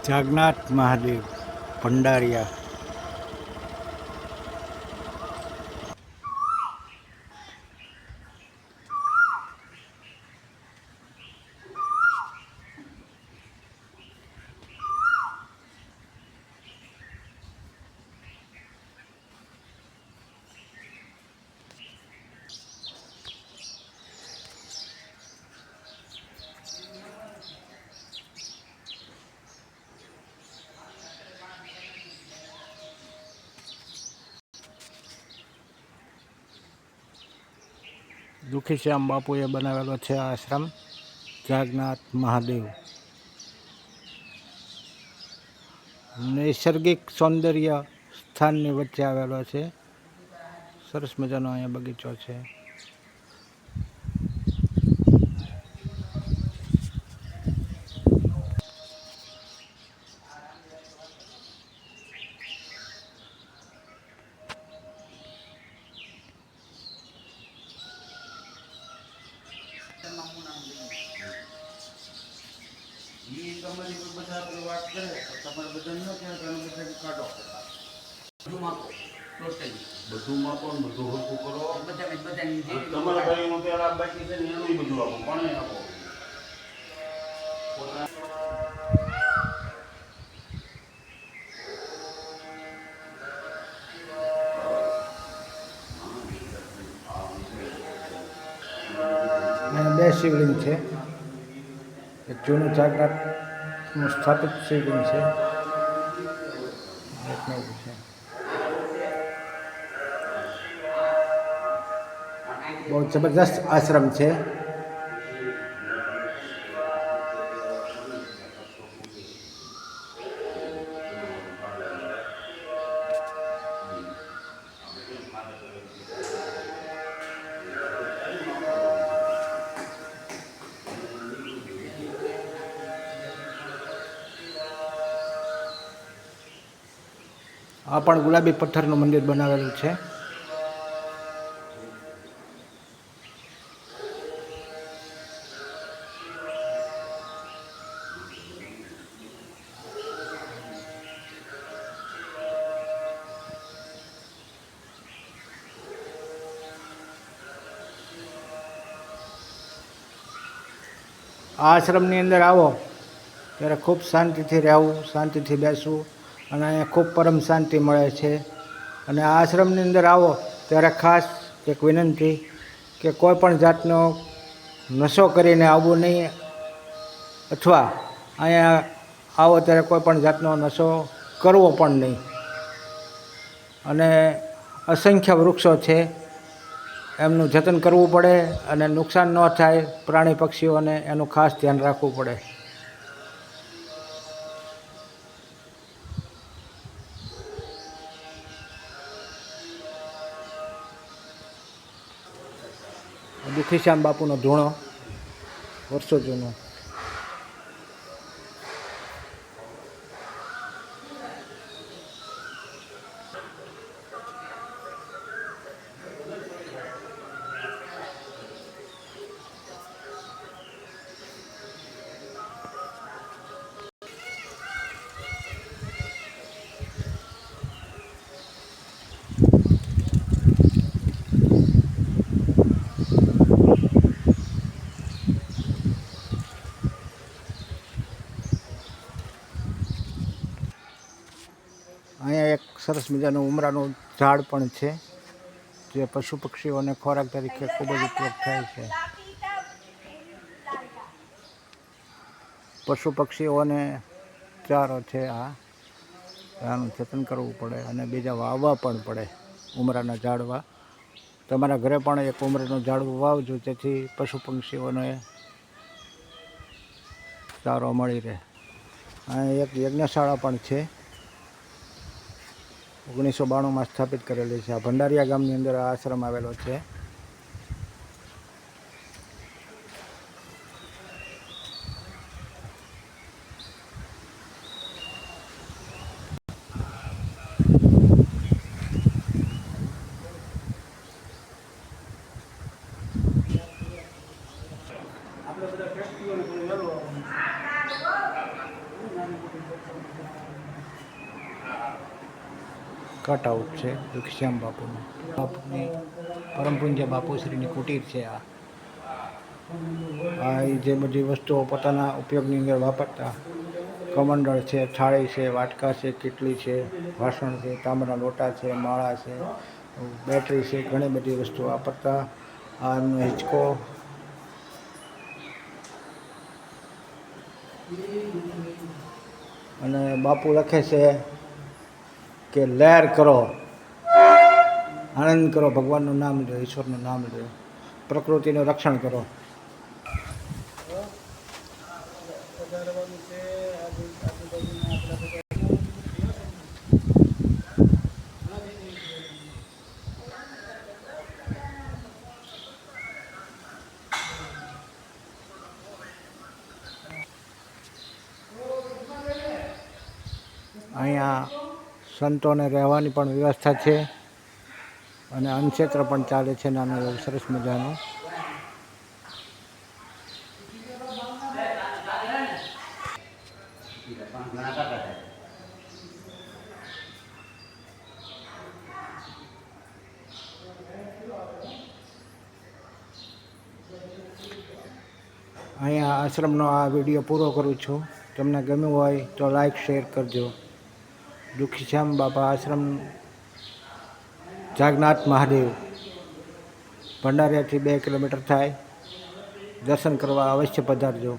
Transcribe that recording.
જાગનાથ મહાદેવ ભંડારિયા। દુખીશ્યામ બાપુએ બનાવેલો છે આ આશ્રમ જાગનાથ મહાદેવ। નૈસર્ગિક સૌંદર્ય સ્થાનની વચ્ચે આવેલો છે। સરસ મજાનો અહીંયા બગીચો છે। બધું માપો ને બધું હરખું કરો। તમારા ભાઈનું પેલા બાકી છે ને એનું બધું આપો, પાણી આપો। અહીંયા બે શિવલિંગ છે। એક જૂનું જાગનાથનું સ્થાપિત શિવલિંગ છે, એક નવું છે। બહુ જબરદસ્ત આશ્રમ છે। આ પણ ગુલાબી પથ્થરનું મંદિર બનાવેલું છે। આ આશ્રમની અંદર આવો ત્યારે ખૂબ શાંતિથી રહેવું, શાંતિથી બેસવું અને અહીંયા ખૂબ પરમ શાંતિ મળે છે। અને આ આશ્રમની અંદર આવો ત્યારે ખાસ એક વિનંતી કે કોઈ પણ જાતનો નશો કરીને આવવું નહીં, અથવા અહીંયા આવો ત્યારે કોઈ પણ જાતનો નશો કરવો પણ નહીં। અને અસંખ્ય વૃક્ષો છે, એમનું જતન કરવું પડે અને નુકસાન ન થાય પ્રાણી પક્ષીઓને, એનું ખાસ ધ્યાન રાખવું પડે। દુખીશ્યામ બાપુનો ધૂણો વર્ષો જૂનો। અહીંયા એક સરસ મજાનું ઉમરાનું ઝાડ પણ છે, જે પશુ પક્ષીઓને ખોરાક તરીકે ખૂબ જ ઉપયોગ થાય છે। પશુ પક્ષીઓને ચારો છે, આનું જતન કરવું પડે અને બીજા વાવવા પણ પડે ઉમરાના ઝાડવા। તમારા ઘરે પણ એક ઉમરાનું ઝાડવું વાવજો, જેથી પશુ પક્ષીઓને ચારો મળી રહે। અહીંયા એક યજ્ઞશાળા પણ છે, 1992માં સ્થાપિત કરેલી છે। આ ભંડારિયા ગામની અંદર આ આશ્રમ આવેલો છે। આપણે બધા ફેસ્ટિવલ કટ આઉટ છે દુખશ્યામ બાપુનું. બાપુની પરમ પૂજ્ય બાપુશ્રીની કુટીર છે આ. એ જે બધી વસ્તુઓ પોતાના ઉપયોગની અંદર વાપરતા, કમંડળ છે, થાળી છે, વાટકા છે, કીટલી છે, વાસણ છે, તાંબાના લોટા છે, માળા છે, બેટરી છે, ઘણી બધી વસ્તુઓ વાપરતા. આ એમનો હિંચકો. અને બાપુ લખે છે કે લહેર કરો, આનંદ કરો, ભગવાનનું નામ લો, ઈશ્વરનું નામ લો, પ્રકૃતિનું રક્ષણ કરો. અહીંયા સંતોને રહેવાની પણ વ્યવસ્થા છે અને અન્નક્ષેત્ર પણ ચાલે છે નાનું એવું સરસ મજાનું. અહીંયા આશ્રમનો આ વિડીયો પૂરો કરું છું. તમને ગમ્યું હોય તો લાઈક શેર કરજો. દુખીશ્યામ બાપા આશ્રમ, જાગનાથ મહાદેવ, ભંડારિયાથી 2 કિલોમીટર થાય. દર્શન કરવા અવશ્ય પધારજો.